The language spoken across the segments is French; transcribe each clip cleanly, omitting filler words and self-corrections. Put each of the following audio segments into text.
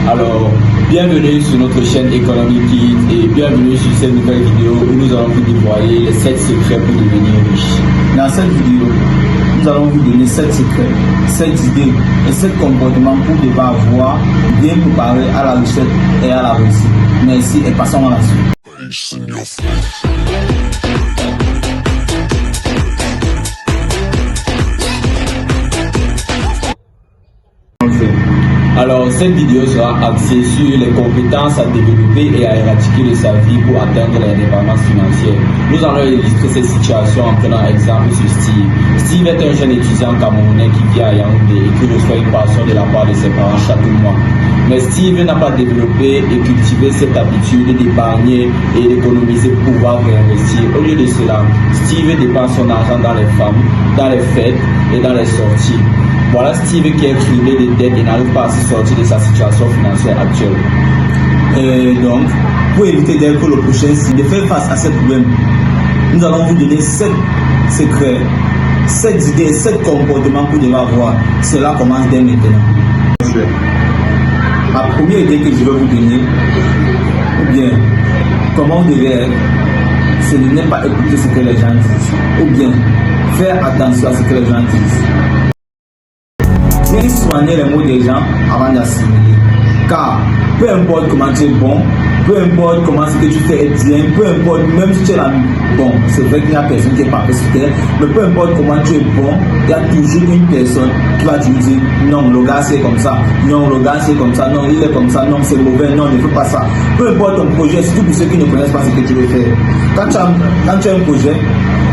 Alors, bienvenue sur notre chaîne Economy Kids et bienvenue sur cette nouvelle vidéo où nous allons vous dévoiler les 7 secrets pour devenir riche. Dans cette vidéo, nous allons vous donner 7 secrets, 7 idées et 7 comportements pour devoir avoir bien préparé à la recette et à la réussite. Merci et passons à la suite. Alors, cette vidéo sera axée sur les compétences à développer et à éradiquer de sa vie pour atteindre l'indépendance financière. Nous allons illustrer cette situation en prenant exemple sur Steve. Steve est un jeune étudiant camerounais qui vit à Yaoundé et qui reçoit une pension de la part de ses parents chaque mois. Mais Steve n'a pas développé et cultivé cette habitude d'épargner et d'économiser pour pouvoir réinvestir. Au lieu de cela, Steve dépense son argent dans les femmes, dans les fêtes et dans les sorties. Voilà Steve qui est criblé de dettes et n'arrive pas à se sortir de sa situation financière actuelle. Et donc, pour éviter d'être le prochain Steve, de faire face à ce problème, nous allons vous donner 7 secrets, 7 idées, 7 comportements pour devoir avoir. Cela commence dès maintenant. La première idée que je vais vous donner, ou bien, comment vous devez être, c'est de ne pas écouter ce que les gens disent, ou bien, faire attention à ce que les gens disent. Bien soigner les mots des gens avant d'assimiler. Car peu importe comment tu es bon, peu importe comment ce que tu fais est bien, peu importe, même si tu es là, bon, c'est vrai qu'il n'y a personne qui est parfait sur terre, mais peu importe comment tu es bon, il y a toujours une personne qui va te dire non, le gars c'est comme ça, non, le gars c'est comme ça, non, il est comme ça, non, c'est mauvais, non, ne fais pas ça. Peu importe ton projet, surtout pour ceux qui ne connaissent pas ce que tu veux faire. Quand tu as un projet,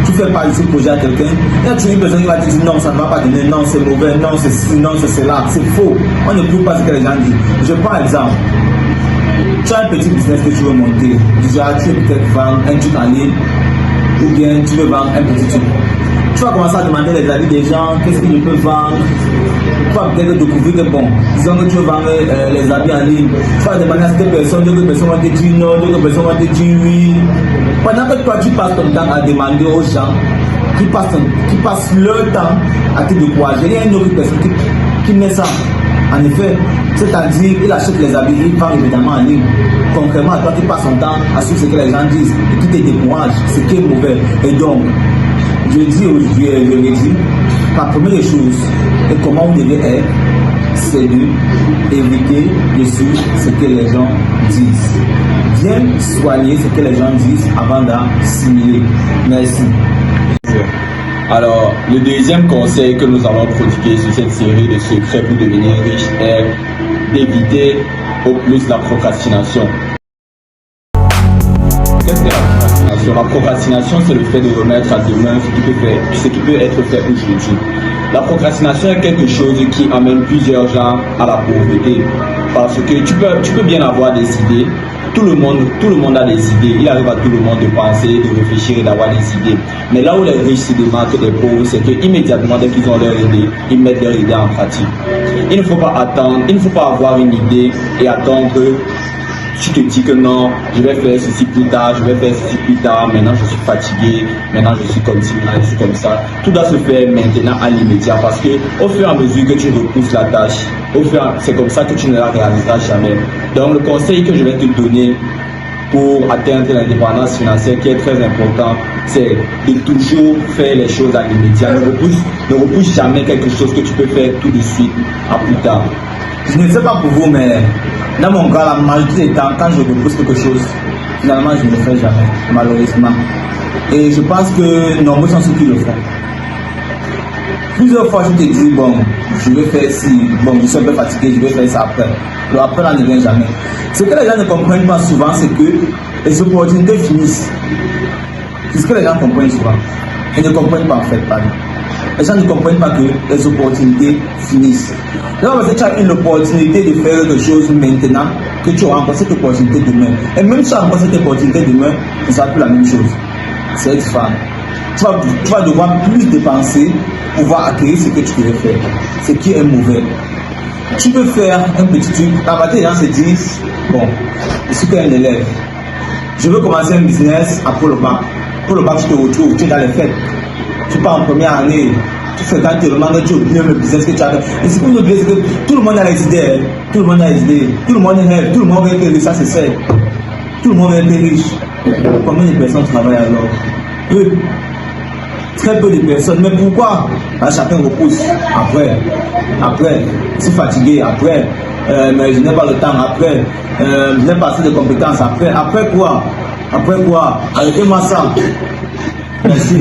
tu fais pas de ce projet à quelqu'un, il y a toujours une personne qui va te dire non, ça ne va pas donner, non, c'est mauvais, non, c'est ci, non, c'est cela, c'est faux. On n'écoute pas ce que les gens disent. Je prends exemple. Tu as un petit business que tu veux monter. Déjà, tu veux peut-être vendre un truc en ligne ou bien tu veux vendre un petit truc. Tu vas commencer à demander les avis des gens, qu'est-ce que je peux vendre. Tu vas peut-être découvrir que bon, disons que tu veux vendre les habits en ligne. Tu vas demander à cette personne, d'autres personnes vont te dire non, d'autres personnes vont te dire oui. Pendant que toi tu passes ton temps à demander aux gens qui passent leur temps à te décourager, il y a une autre personne qui met ça. En effet, c'est-à-dire qu'il achète les habits, il vend évidemment en ligne. Concrètement, toi qui passes son temps à suivre ce que les gens disent et qui te décourage, ce qui est mauvais. Et donc, je dis aujourd'hui, je le dis, la première chose, et comment vous devez être, c'est d'éviter de suivre ce que les gens disent. Bien soigner ce que les gens disent avant d'assimiler. Merci. Alors, le deuxième conseil que nous allons prodiguer sur cette série de secrets pour devenir riche est d'éviter au plus la procrastination. Qu'est-ce que la procrastination? La procrastination, c'est le fait de remettre à demain ce qui peut être fait aujourd'hui. La procrastination est quelque chose qui amène plusieurs gens à la pauvreté. Parce que tu peux bien avoir des idées. Tout le monde a des idées. Il arrive à tout le monde de penser, de réfléchir et d'avoir des idées. Mais là où les riches se démarquent des pauvres, c'est qu'immédiatement, dès qu'ils ont leur idée, ils mettent leur idée en pratique. Il ne faut pas attendre, il ne faut pas avoir une idée et attendre que tu te dis que non, je vais faire ceci plus tard, je vais faire ceci plus tard, maintenant je suis fatigué, maintenant je suis comme ci, maintenant je suis comme ça. Tout doit se faire maintenant à l'immédiat parce que au fur et à mesure que tu repousses la tâche, c'est comme ça que tu ne la réaliseras jamais. Donc le conseil que je vais te donner pour atteindre l'indépendance financière qui est très important, c'est de toujours faire les choses à l'immédiat. Ne repousse jamais quelque chose que tu peux faire tout de suite à plus tard. Je ne sais pas pour vous, mais dans mon cas, la majorité des temps, quand je repousse quelque chose, finalement, je ne le fais jamais, malheureusement. Et je pense que nombreux sont ceux qui le font. Plusieurs fois, je te dis, bon, je vais faire ci, bon, je suis un peu fatigué, je vais faire ça après. Le après, là, ne vient jamais. Ce que les gens ne comprennent pas souvent, c'est que les opportunités finissent. C'est ce que les gens comprennent souvent. Ils ne comprennent pas, en fait, pas. Les gens ne comprennent pas que les opportunités finissent. Donc, parce que tu as une opportunité de faire quelque chose maintenant, que tu auras encore cette opportunité demain. Et même si tu as encore cette opportunité demain, ce ne sera plus la même chose. C'est être fan. Tu vas devoir plus dépenser pour pouvoir acquérir ce que tu devais faire, ce qui est mauvais. Tu peux faire un petit truc. La majorité des gens se disent, bon, je suis un élève. Je veux commencer un business après le bac. Pour le bac, tu te retrouves, tu es dans les fêtes. Tu pars en première année, tu fais quand tu demandes, tu oublies le business que tu as fait. Et c'est pour nous dire que tout le monde a les idées, tout le monde a les idées, tout le monde rêve, tout le monde veut être riche, ça c'est fait. Tout le monde veut être riche. Combien de personnes travaillent alors? Peu. Très peu de personnes. Mais pourquoi? Chacun repousse. Après, je suis fatigué. Après, mais je n'ai pas le temps. Après, je n'ai pas assez de compétences. Après quoi? Arrêtez-moi ça. Merci.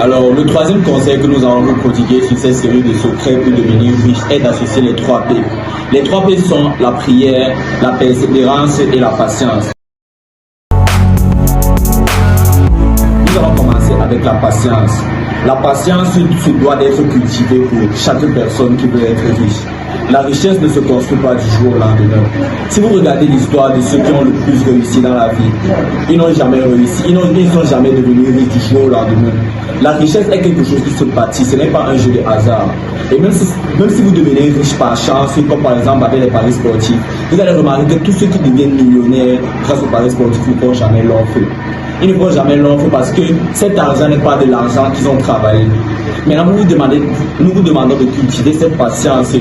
Alors, le troisième conseil que nous allons vous prodiguer sur cette série de secrets pour devenir riche est d'associer les 3 P. Les 3 P sont la prière, la persévérance et la patience. Nous allons commencer avec la patience. La patience se doit d'être cultivée pour chaque personne qui veut être riche. La richesse ne se construit pas du jour au lendemain. Si vous regardez l'histoire de ceux qui ont le plus réussi dans la vie, ils n'ont jamais réussi, ils ne sont jamais devenus riches du jour au lendemain. La richesse est quelque chose qui se bâtit, ce n'est pas un jeu de hasard. Et même si vous devenez riche par chance, comme par exemple avec les paris sportifs, vous allez remarquer que tous ceux qui deviennent millionnaires grâce aux paris sportifs ne font jamais leur feu. Ils ne font jamais leur feu parce que cet argent n'est pas de l'argent qu'ils ont travaillé. Maintenant, nous vous demandons de cultiver cette patience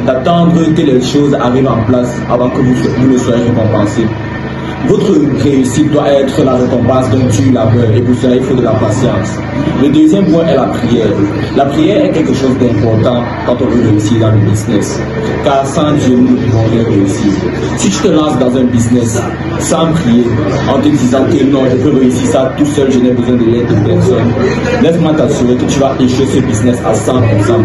d'attendre que les choses arrivent en place avant que vous ne soyez récompensés. Votre réussite doit être la récompense d'un dur labeur et pour cela il faut de la patience. Le deuxième point est la prière. La prière est quelque chose d'important quand on veut réussir dans le business. Car sans Dieu, nous ne pouvons rien réussir. Si tu te lances dans un business sans prier, en te disant que non, je peux réussir ça tout seul, je n'ai besoin de l'aide de personne, laisse-moi t'assurer que tu vas échouer ce business à 100%.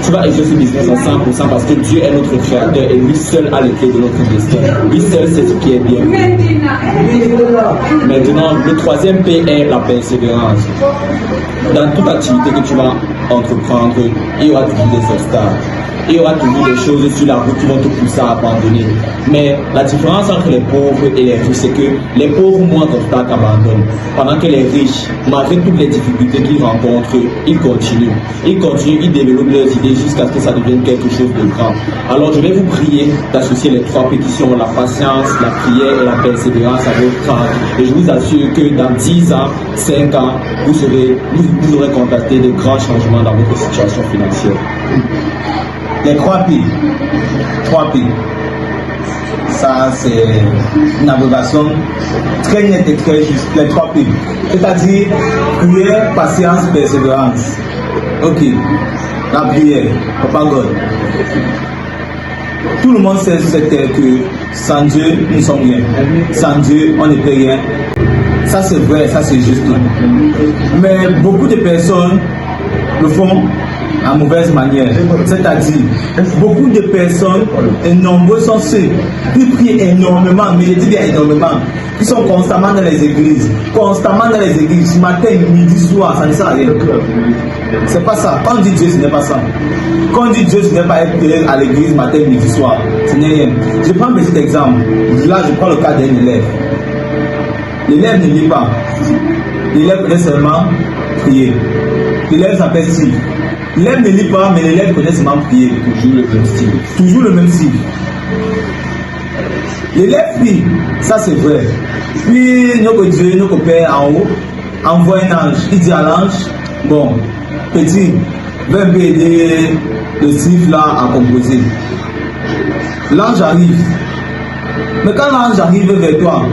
Tu vas échouer ce business à 100% parce que Dieu est notre créateur et lui seul a les clés de notre destin. Lui seul sait ce qui est bien. Maintenant, le troisième P est la persévérance. Dans toute activité que tu vas entreprendre, il y aura toujours des obstacles. Il y aura toujours des choses sur la route qui vont te pousser à abandonner. Mais la différence entre les pauvres et les riches, c'est que les pauvres, moins d'obstacles, abandonnent. Pendant que les riches, malgré toutes les difficultés qu'ils rencontrent, ils continuent. Ils développent leurs idées jusqu'à ce que ça devienne quelque chose de grand. Alors je vais vous prier d'associer les 3 pétitions, la patience, la prière et la persévérance à votre temps. Et je vous assure que dans 10 ans, 5 ans, vous aurez constaté de grands changements dans votre situation financière. Les 3 P. 3 P. Ça, c'est une abréviation très nette et très juste. Les 3 P. C'est-à-dire prière, patience, persévérance. Ok. La prière. Papa God. Tout le monde sait sur cette terre que sans Dieu, nous sommes rien. Sans Dieu, on ne peut rien. Ça, c'est vrai, ça, c'est juste. Mais beaucoup de personnes le font en mauvaise manière. C'est-à-dire, beaucoup de personnes, et nombreux sont ceux qui prient énormément, mais je dis bien énormément, qui sont constamment dans les églises. Constamment dans les églises, matin, midi, soir, ça ne sert à rien. C'est pas ça. Quand on dit Dieu, ce n'est pas ça. Quand on dit Dieu, ce n'est pas être à l'église matin, midi, soir. Ce n'est rien. Je prends un petit exemple. Là, je prends le cas d'un élève. L'élève ne lit pas. L'élève connaît seulement prier. L'élève s'appelle Steve. L'élève ne lit pas, mais l'élève connaît seulement prier. Toujours le même style. Toujours le même style. L'élève prie, ça c'est vrai. Puis notre Dieu, notre Père en haut, envoie un ange. Il dit à l'ange, bon, petit, va aider le Steve là à composer. L'ange arrive. Mais quand l'ange arrive vers toi,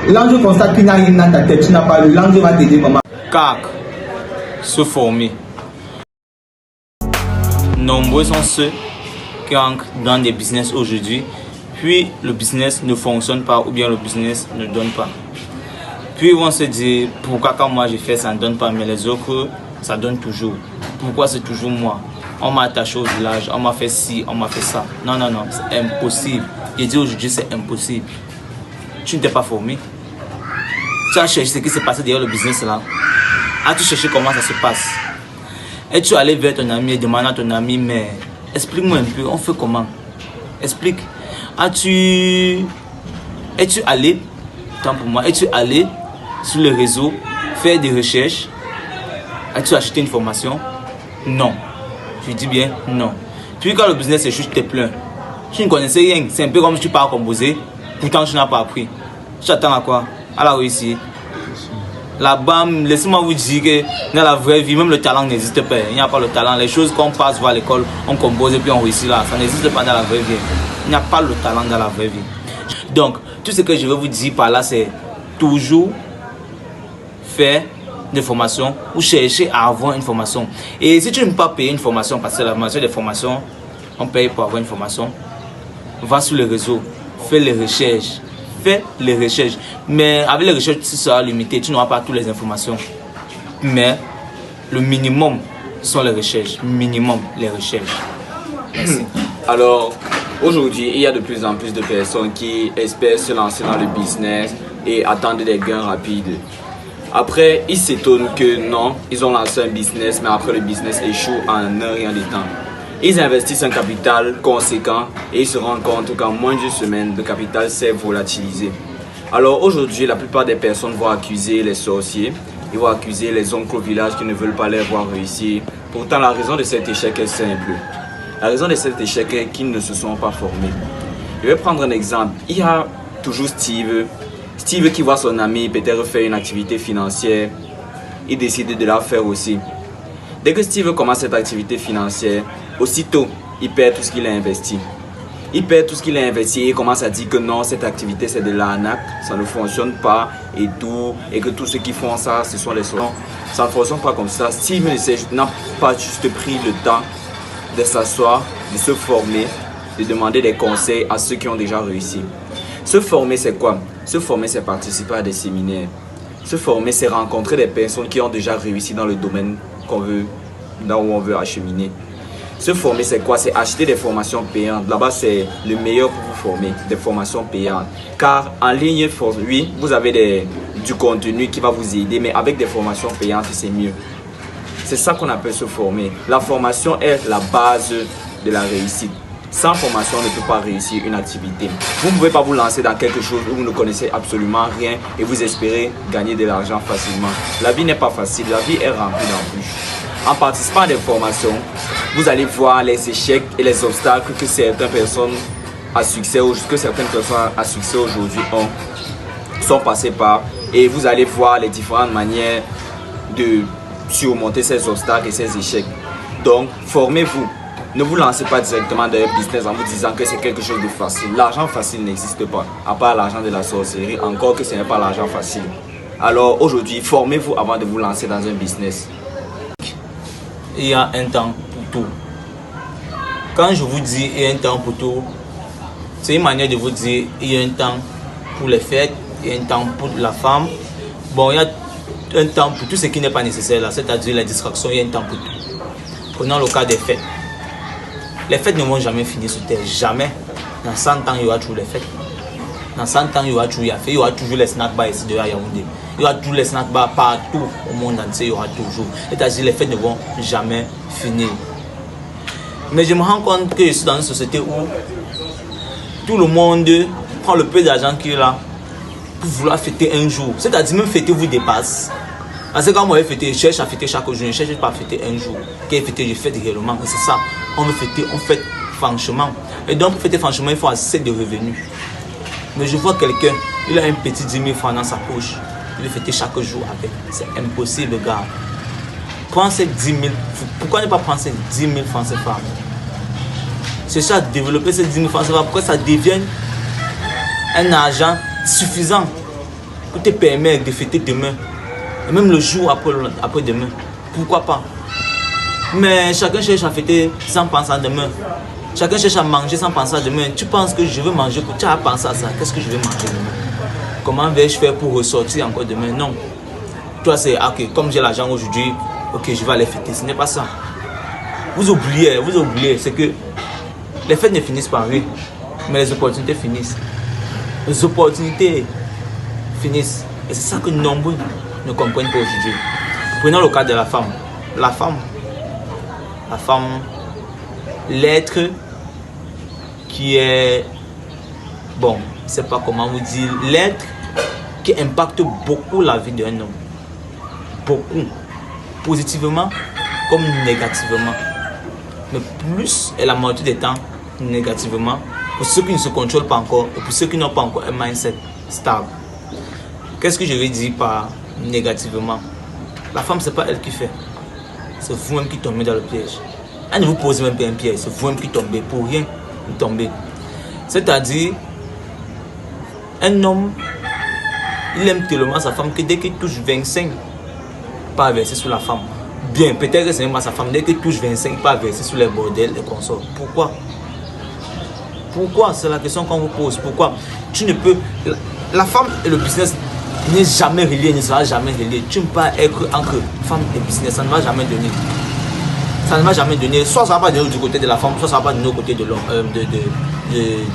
l'ange constate qu'il n'y a rien dans ta tête, tu n'as pas lu, l'ange va t'aider comment? CAC, se former. Nombreux sont ceux qui entrent dans des business aujourd'hui, puis le business ne fonctionne pas ou bien le business ne donne pas. Puis ils vont se dire, pourquoi quand moi j'ai fait ça ne donne pas, mais les autres ça donne toujours. Pourquoi c'est toujours moi? On m'a attaché au village, on m'a fait ci, on m'a fait ça. Non, non, non, c'est impossible. J'ai dit aujourd'hui c'est impossible. Tu ne t'es pas formé. Tu as cherché ce qui s'est passé derrière le business là. As-tu cherché comment ça se passe? Es-tu allé vers ton ami et demandé à ton ami, mais explique-moi un peu, on fait comment? Explique. Es-tu allé, tant pour moi, es-tu allé sur le réseau faire des recherches? As-tu acheté une formation? Non. Je dis bien non. Puis quand le business est juste, tu te plains. Tu ne connaissais rien. C'est un peu comme si tu pars à composer, pourtant tu n'as pas appris. Tu t'attends à quoi? À la réussite. Là-bas, laissez-moi vous dire que dans la vraie vie, même le talent n'existe pas. Il n'y a pas le talent. Les choses qu'on passe voir à l'école, on compose et puis on réussit là. Ça n'existe pas dans la vraie vie. Il n'y a pas le talent dans la vraie vie. Donc, tout ce que je veux vous dire par là, c'est toujours faire des formations ou chercher à avoir une formation. Et si tu ne peux pas payer une formation, parce que la majorité des formations, on paye pour avoir une formation, va sur les réseaux, fais les recherches. Fais les recherches. Mais avec les recherches, tu seras limité. Tu n'auras pas toutes les informations. Mais le minimum sont les recherches. Minimum, les recherches. Merci. Alors, aujourd'hui, il y a de plus en plus de personnes qui espèrent se lancer dans le business et attendre des gains rapides. Après, ils s'étonnent que non, ils ont lancé un business, mais après le business échoue en un rien de temps. Ils investissent un capital conséquent et ils se rendent compte qu'en moins d'une semaine, le capital s'est volatilisé. Alors aujourd'hui, la plupart des personnes vont accuser les sorciers, ils vont accuser les oncles au village qui ne veulent pas les voir réussir. Pourtant, la raison de cet échec est simple. La raison de cet échec est qu'ils ne se sont pas formés. Je vais prendre un exemple. Il y a toujours Steve. Steve qui voit son ami peut-être faire une activité financière, il décide de la faire aussi. Dès que Steve commence cette activité financière, aussitôt, il perd tout ce qu'il a investi. Il perd tout ce qu'il a investi et il commence à dire que non, cette activité c'est de l'arnaque, ça ne fonctionne pas et que tous ceux qui font ça, ce sont les sorciers. Ça ne fonctionne pas comme ça. Steve n'a pas juste pris le temps de s'asseoir, de se former, de demander des conseils à ceux qui ont déjà réussi. Se former c'est quoi? Se former c'est participer à des séminaires. Se former c'est rencontrer des personnes qui ont déjà réussi dans le domaine qu'on veut, là où on veut acheminer. Se former, c'est quoi? C'est acheter des formations payantes. Là-bas, c'est le meilleur pour vous former, des formations payantes. Car en ligne, oui, vous avez du contenu qui va vous aider, mais avec des formations payantes, c'est mieux. C'est ça qu'on appelle se former. La formation est la base de la réussite. Sans formation, on ne peut pas réussir une activité. Vous ne pouvez pas vous lancer dans quelque chose où vous ne connaissez absolument rien et vous espérez gagner de l'argent facilement. La vie n'est pas facile, la vie est remplie d'embûches. En participant à des formations, vous allez voir les échecs et les obstacles que certaines personnes à succès aujourd'hui sont passées par, et vous allez voir les différentes manières de surmonter ces obstacles et ces échecs. Donc, formez-vous. Ne vous lancez pas directement dans un business en vous disant que c'est quelque chose de facile. L'argent facile n'existe pas, à part l'argent de la sorcellerie, encore que ce n'est pas l'argent facile. Alors aujourd'hui, formez-vous avant de vous lancer dans un business. Il y a un temps pour tout. Quand je vous dis il y a un temps pour tout, c'est une manière de vous dire il y a un temps pour les fêtes, il y a un temps pour la femme. Bon, il y a un temps pour tout ce qui n'est pas nécessaire là, c'est-à-dire les distractions, il y a un temps pour tout. Prenons le cas des fêtes. Les fêtes ne vont jamais finir sur terre, jamais. Dans 100 ans, il y aura toujours les fêtes. Dans 100 ans, il y aura toujours il y aura toujours les snack bars ici de Yaoundé. Il y aura toujours les snack bars partout au monde entier, il y aura toujours. C'est-à-dire les fêtes ne vont jamais finir. Mais je me rends compte que je suis dans une société où tout le monde prend le peu d'argent qu'il a pour vouloir fêter un jour. C'est-à-dire même fêter vous dépasse. Parce que quand moi je fête, je cherche à fêter chaque jour, je ne cherche pas à fêter un jour. Quand je fête, je fête réellement. Et c'est ça, on veut fêter, on fête franchement. Et donc pour fêter franchement, il faut assez de revenus. Mais je vois quelqu'un, il a un petit 10 000 francs dans sa poche. Il veut fêter chaque jour avec. C'est impossible, gars. Prends ces 10 000, pourquoi ne pas prendre ces 10 000 francs CFA? C'est ça, développer ces 10 000 francs CFA pour que ça devienne un argent suffisant pour te permettre de fêter demain. Et même le jour après demain. Pourquoi pas? Mais chacun cherche à fêter sans penser à demain. Chacun cherche à manger sans penser à demain. Tu penses que je veux manger, tu as pensé à ça. Qu'est-ce que je vais manger demain? Comment vais-je faire pour ressortir encore demain? Non. Toi, c'est ok, comme j'ai l'argent aujourd'hui, ok, je vais aller fêter. Ce n'est pas ça. Vous oubliez, c'est que les fêtes ne finissent pas, oui, mais les opportunités finissent. Les opportunités finissent. Et c'est ça que nombreux ne comprennent pas aujourd'hui. Prenons le cas de la femme. La femme, l'être qui est, bon, je ne sais pas comment vous dire, l'être qui impacte beaucoup la vie d'un homme. Beaucoup. Positivement comme négativement. Mais plus, et la majorité des temps, négativement, pour ceux qui ne se contrôlent pas encore, et pour ceux qui n'ont pas encore un mindset stable. Qu'est-ce que je veux dire par négativement. La femme, c'est pas elle qui fait. C'est vous-même qui tombez dans le piège. Elle ne vous pose même pas un piège, c'est vous-même qui tombez. Pour rien, vous tombez. C'est-à-dire, un homme, il aime tellement sa femme que dès qu'il touche 25, pas verser sur la femme. Bien, peut-être que c'est même pas sa femme, dès qu'il touche 25, pas verser sur les bordels et consorts. Pourquoi? Pourquoi? C'est la question qu'on vous pose. Pourquoi? Tu ne peux... La femme et le business n'est jamais relié, ne sera jamais relié. Tu ne peux pas être entre femme et business, ça ne va jamais donner. Ça ne va jamais donner. Soit ça va pas donner du côté de la femme, soit ça va pas donner du côté de l'homme,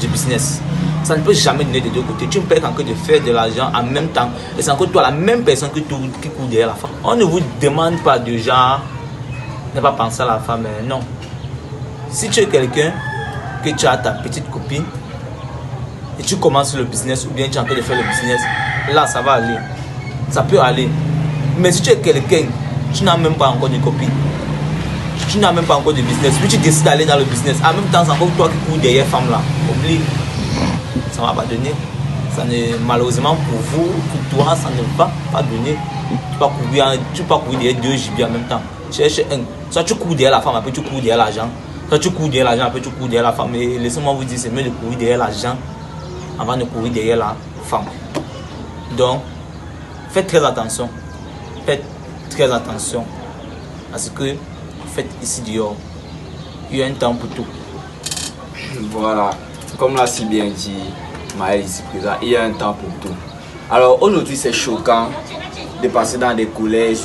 du business. Ça ne peut jamais donner des deux côtés. Tu ne peux être en train de faire de l'argent en même temps. Et c'est encore toi la même personne qui court derrière la femme. On ne vous demande pas de genre, ne pas penser à la femme, mais non. Si tu es quelqu'un, que tu as ta petite copine, et tu commences le business, ou bien tu es en train de faire le business, là ça va aller. Ça peut aller. Mais si tu es quelqu'un, tu n'as même pas encore de copine. Tu n'as même pas encore de business. Puis tu décides d'aller dans le business. En même temps, c'est encore toi qui cours derrière femme là. Oublie. Ça ne va pas donner. Ça ne, malheureusement pour vous, pour toi, ça ne va pas donner. Tu peux pas courir derrière deux gibiers en même temps. Cherche un. Soit tu cours derrière la femme, après tu cours derrière l'argent. Soit tu cours derrière l'argent, après tu cours derrière la femme. Et laissez-moi vous dire, c'est mieux de courir derrière l'argent avant de courir derrière la femme. Donc, faites très attention. Faites très attention. Parce que, faites ici dehors. Il y a un temps pour tout. Voilà. Comme l'a si bien dit Maël ici présent, il y a un temps pour tout. Alors aujourd'hui c'est choquant de passer dans des collèges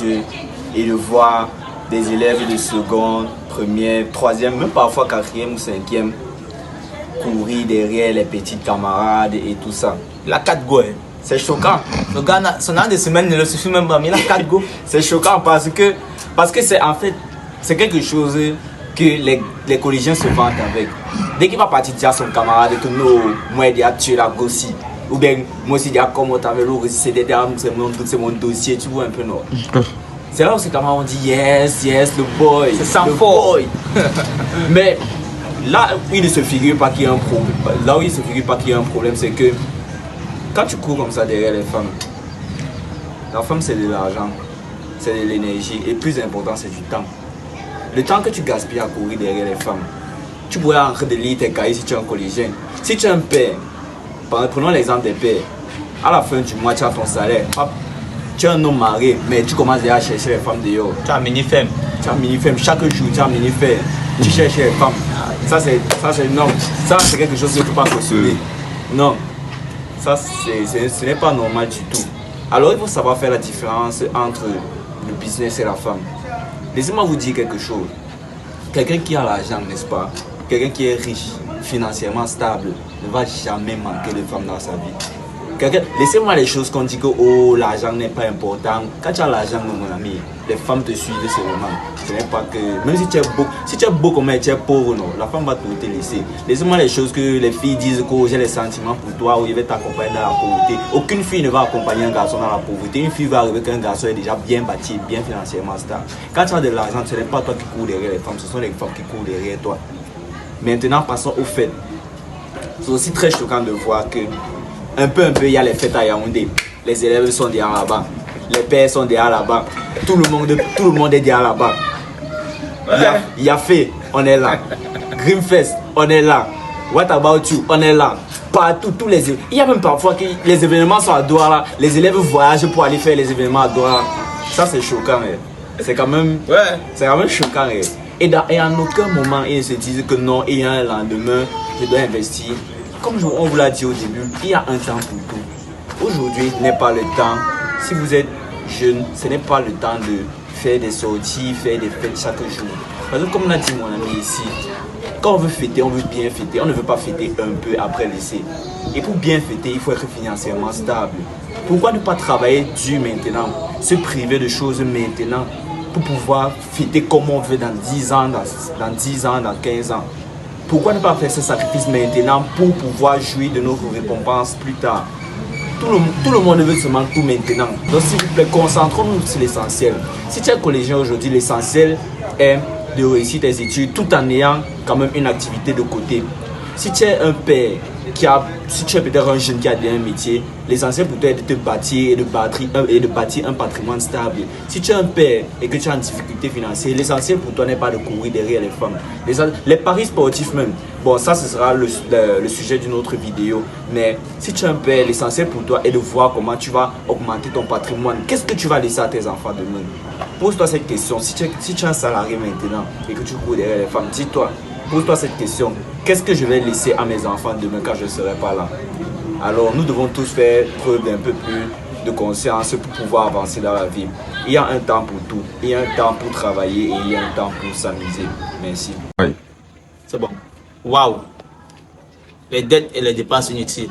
et de voir des élèves de seconde, première, troisième, même parfois quatrième ou cinquième courir derrière les petits camarades et tout ça. Il a 4 go. C'est choquant. Le gars, son an de semaine ne le suffit même pas, mais il a 4 go. C'est choquant parce que c'est en fait, c'est quelque chose que les collégiens se vantent avec. Dès qu'il va partir dire à son camarade que non, moi il a tué la gossi. Ou bien moi aussi il a comment t'avais l'eau, c'est mon dossier, tu vois un peu non. C'est là où ces camarades ont dit yes, le boy. C'est sans fort. Mais là où il ne se figure pas qu'il y a un problème. Là où il se figure pas qu'il y a un problème, c'est que quand tu cours comme ça derrière les femmes, la femme c'est de l'argent, c'est de l'énergie et plus important c'est du temps. Le temps que tu gaspilles à courir derrière les femmes, tu pourrais en train de lire tes cahiers si tu es un collégien. Si tu es un père, prenons l'exemple des pères, à la fin du mois tu as ton salaire, hop, tu es un homme marié, mais tu commences déjà à chercher les femmes dehors. Tu as un mini-femme. Tu as un mini-femme, chaque jour tu as un mini-femme, tu cherches les femmes. Ça c'est énorme, ça c'est quelque chose que tu ne peux pas cautionner. Non, ça ce n'est pas normal du tout. Alors il faut savoir faire la différence entre le business et la femme. Laissez-moi vous dire quelque chose. Quelqu'un qui a l'argent, n'est-ce pas? Quelqu'un qui est riche, financièrement stable, ne va jamais manquer de femme dans sa vie. Laissez-moi les choses qu'on dit que oh, l'argent n'est pas important. Quand tu as l'argent, mon ami, les femmes te suivent seulement. Ce n'est pas que... Même si tu es beau comme tu es pauvre, non, la femme va te laisser. Laissez-moi les choses que les filles disent que oh, j'ai les sentiments pour toi ou il va t'accompagner dans la pauvreté. Aucune fille ne va accompagner un garçon dans la pauvreté. Une fille va arriver qu'un garçon est déjà bien bâti, bien financièrement stable. Quand tu as de l'argent, ce n'est pas toi qui cours derrière les femmes, ce sont les femmes qui courent derrière toi. Maintenant, passons au fait. C'est aussi très choquant de voir que un peu, il y a les fêtes à Yaoundé. Les élèves sont derrière là-bas. Les pères sont derrière là-bas. Tout le monde est derrière là-bas. Il y a fait, on est là. Grimfest, on est là. What about you, on est là. Partout, tous les événements. Il y a même parfois que les événements sont à Douala. Les élèves voyagent pour aller faire les événements à Douala. Ça, c'est choquant. C'est quand même choquant. Et en aucun moment, ils se disent que non, il y a un lendemain, je dois investir. Comme on vous l'a dit au début, il y a un temps pour tout. Aujourd'hui n'est pas le temps. Si vous êtes jeune, ce n'est pas le temps de faire des sorties, faire des fêtes chaque jour. Parce que comme l'a dit mon ami ici, quand on veut fêter, on veut bien fêter. On ne veut pas fêter un peu après l'essai. Et pour bien fêter, il faut être financièrement stable. Pourquoi ne pas travailler dur maintenant, se priver de choses maintenant pour pouvoir fêter comme on veut dans 10 ans, dans 10 ans, dans 15 ans? Pourquoi ne pas faire ce sacrifice maintenant pour pouvoir jouir de nos récompenses plus tard? Tout le monde veut seulement tout maintenant. Donc s'il vous plaît, concentrons-nous sur l'essentiel. Si tu es collégien aujourd'hui, l'essentiel est de réussir tes études tout en ayant quand même une activité de côté. Si tu es un père si tu es peut-être un jeune qui a un métier, l'essentiel pour toi est de te bâtir et de bâtir un patrimoine stable. Si tu es un père et que tu as une difficulté financière, l'essentiel pour toi n'est pas de courir derrière les femmes. Les paris sportifs même, bon ça ce sera le sujet d'une autre vidéo, mais si tu es un père, l'essentiel pour toi est de voir comment tu vas augmenter ton patrimoine. Qu'est-ce que tu vas laisser à tes enfants demain? Pose-toi cette question. Si tu es un salarié maintenant et que tu cours derrière les femmes, dis-toi, pose-toi cette question. Qu'est-ce que je vais laisser à mes enfants demain quand je ne serai pas là? Alors nous devons tous faire preuve d'un peu plus de conscience pour pouvoir avancer dans la vie. Il y a un temps pour tout. Il y a un temps pour travailler et il y a un temps pour s'amuser. Merci. Oui. C'est bon. Waouh. Les dettes et les dépenses inutiles.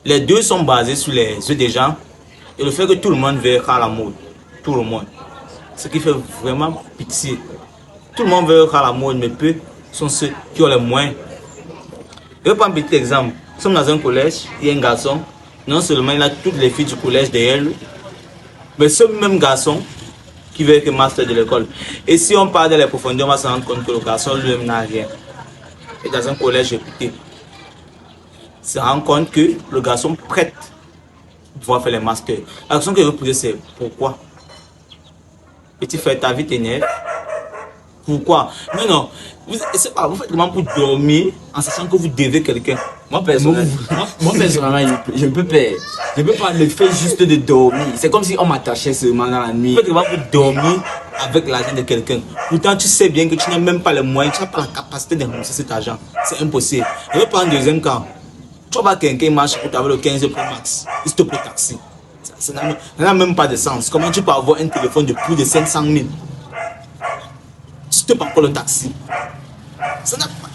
Les deux sont basés sur les yeux des gens et le fait que tout le monde veut être à la mode. Tout le monde. Ce qui fait vraiment pitié. Tout le monde veut être à la mode, mais peu sont ceux qui ont les moyens. Je vais prendre un petit exemple. Nous sommes dans un collège, il y a un garçon. Non seulement il a toutes les filles du collège derrière lui, mais ce même garçon qui veut être master de l'école. Et si on parle de les profondeurs, on va se rendre compte que le garçon lui-même n'a rien. Et dans un collège réputé, on se rend compte que le garçon prête pour pouvoir faire les masters. La question que je veux poser, c'est pourquoi? Petit frère, ta vie t'énerve. Pourquoi? Non, vous faites vraiment pour dormir en sachant que vous devez quelqu'un. Moi personnellement, je ne peux pas le faire juste de dormir. C'est comme si on m'attachait seulement dans la nuit. Vous faites vraiment pour dormir avec l'argent de quelqu'un. Pourtant, tu sais bien que tu n'as même pas les moyens, tu n'as pas la capacité d'investir cet argent. C'est impossible. Je vais prendre un deuxième cas. Tu vas quelqu'un qui marche pour t'avoir le 15 Pro Max. Il te prend taxi. Ça n'a même pas de sens. Comment tu peux avoir un téléphone de plus de 500 000? Tu te prends encore le taxi. Ça n'a pas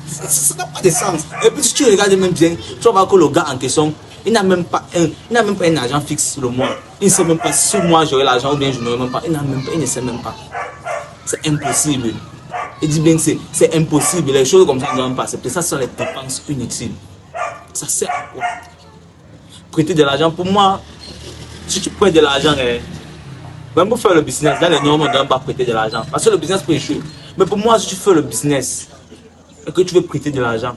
de sens. Et puis si tu regardes même bien, tu vas voir que le gars en question, il n'a même pas un argent fixe le mois. Il ne sait même pas si ce mois j'aurai l'argent ou bien je n'aurai même pas. Il ne sait même pas. C'est impossible. Il dit bien que c'est impossible. Les choses comme ça ne doivent pas accepter. Ça sont les dépenses inutiles. Ça sert à quoi? Prêter de l'argent, pour moi, si tu prêtes de l'argent, même pour faire le business, dans les normes, on ne doit pas prêter de l'argent. Parce que le business peut échouer. Mais pour moi, si tu fais le business et que tu veux prêter de l'argent,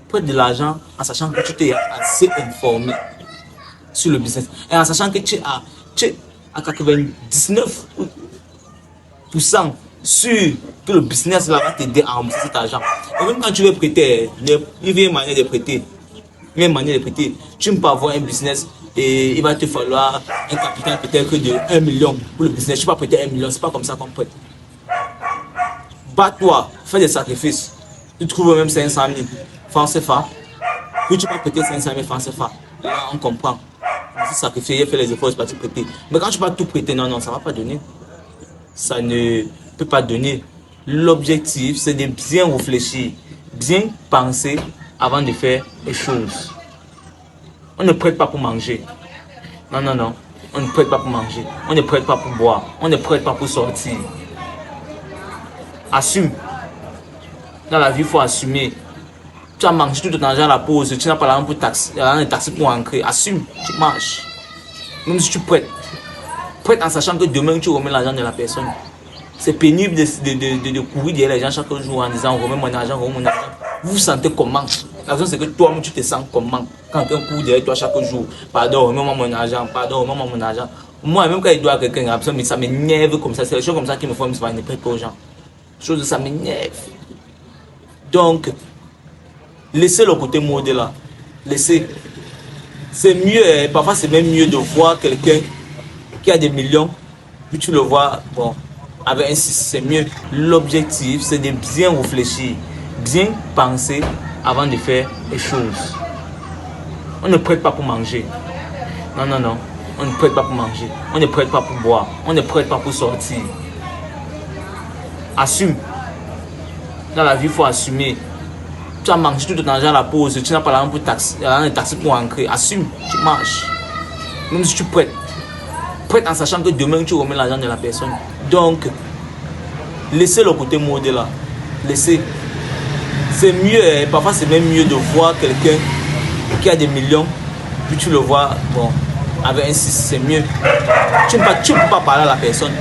prête de l'argent en sachant que tu t'es assez informé sur le business. Et en sachant que tu es à 99% sûr que le business là va t'aider à rembourser cet argent. Et même quand tu veux prêter, il y a une manière de prêter. Tu ne peux pas avoir un business et il va te falloir un capital peut-être de 1 million pour le business. Tu ne peux pas prêter 1 million, c'est pas comme ça qu'on prête. Bats-toi, fais des sacrifices. Tu trouves même 500 000 francs CFA. Puis tu peux prêter 500 000 francs CFA. Là, on comprend. Tu sacrifies, fais les efforts, c'est pas te prêter. Mais quand tu vas tout prêter, non, ça ne va pas donner. Ça ne peut pas donner. L'objectif, c'est de bien réfléchir, bien penser avant de faire les choses. On ne prête pas pour manger. Non. On ne prête pas pour manger. On ne prête pas pour boire. On ne prête pas pour sortir. Assume. Dans la vie, il faut assumer. Tu as mangé tout ton argent à la pause. Tu n'as pas l'argent pour taxi. Un taxi pour ancrer. Assume. Tu marches. Même si tu prêtes. Prête en sachant que demain, tu remets l'argent de la personne. C'est pénible de courir derrière les gens chaque jour en disant remets mon argent, remets mon argent. Vous vous sentez comment? La raison c'est que toi-même tu te sens comment? Quand quelqu'un court derrière toi chaque jour, pardon, remets-moi mon argent, pardon, remets-moi mon argent. Moi, même quand il doit à quelqu'un, mais ça m'énerve comme ça. C'est les choses comme ça qui me font ne prête pas aux gens. Les choses ça m'énerve. Donc, laissez le côté mode là. Laissez. C'est mieux, parfois c'est même mieux de voir quelqu'un qui a des millions, puis tu le vois, bon, avec un 6, c'est mieux. L'objectif, c'est de bien réfléchir, bien penser avant de faire les choses. On ne prête pas pour manger. Non. On ne prête pas pour manger. On ne prête pas pour boire. On ne prête pas pour sortir. Assume. Dans la vie, il faut assumer. Tu as mangé tout ton argent à la pause. Tu n'as pas l'argent pour taxi. Un taxi pour ancrer. Assume. Tu marches. Même si tu prêtes. Prête en sachant que demain, tu remets l'argent de la personne. Donc, laissez le côté mode là. Laissez. C'est mieux, parfois c'est même mieux de voir quelqu'un qui a des millions, puis tu le vois, bon, avec un 6, c'est mieux. Tu ne peux pas parler à la personne.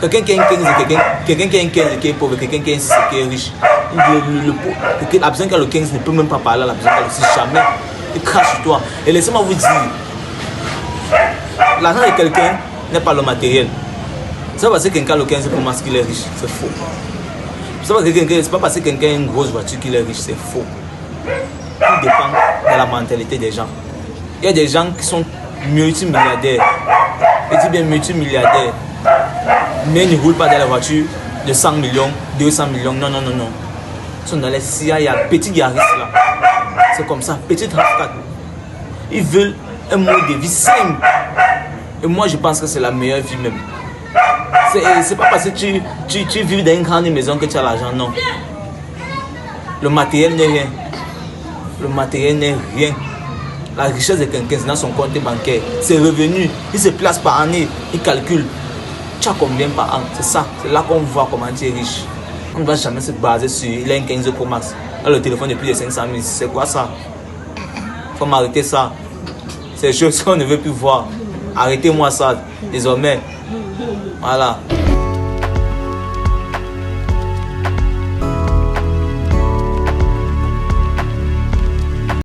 Quelqu'un qui a un 15 et quelqu'un qui a un 15 et qui est pauvre, quelqu'un qui a un 6 et qui est riche. La personne qui a le 15 ne peut même pas parler à la personne qui a le 6 jamais. Il crache sur toi. Et laissez-moi vous dire, l'argent de quelqu'un n'est pas le matériel. C'est pas parce que quelqu'un a le 15 pour moi qu'il est riche, c'est faux. C'est pas parce que quelqu'un a une grosse voiture qu'il est riche, c'est faux. Tout dépend de la mentalité des gens. Il y a des gens qui sont multimilliardaires. Je dis bien multimilliardaires. Mais ils ne roulent pas dans la voiture de 100 millions, 200 millions. Non. Ils sont dans les CIA, petits Yaris là. C'est comme ça, petit RAV4. Ils veulent un mode de vie simple. Et moi, je pense que c'est la meilleure vie même. C'est pas parce que tu vis dans une grande maison que tu as l'argent, non. Le matériel n'est rien. Le matériel n'est rien. La richesse de quelqu'un, c'est dans son compte bancaire. C'est revenu. Il se place par année. Il calcule. Tu as combien par an? C'est ça. C'est là qu'on voit comment tu es riche. On ne va jamais se baser sur il a un 15 Pro Max. Le téléphone de plus de 500 000. C'est quoi ça? Il faut m'arrêter ça. C'est des choses qu'on ne veut plus voir. Arrêtez-moi ça. Désormais. Voilà.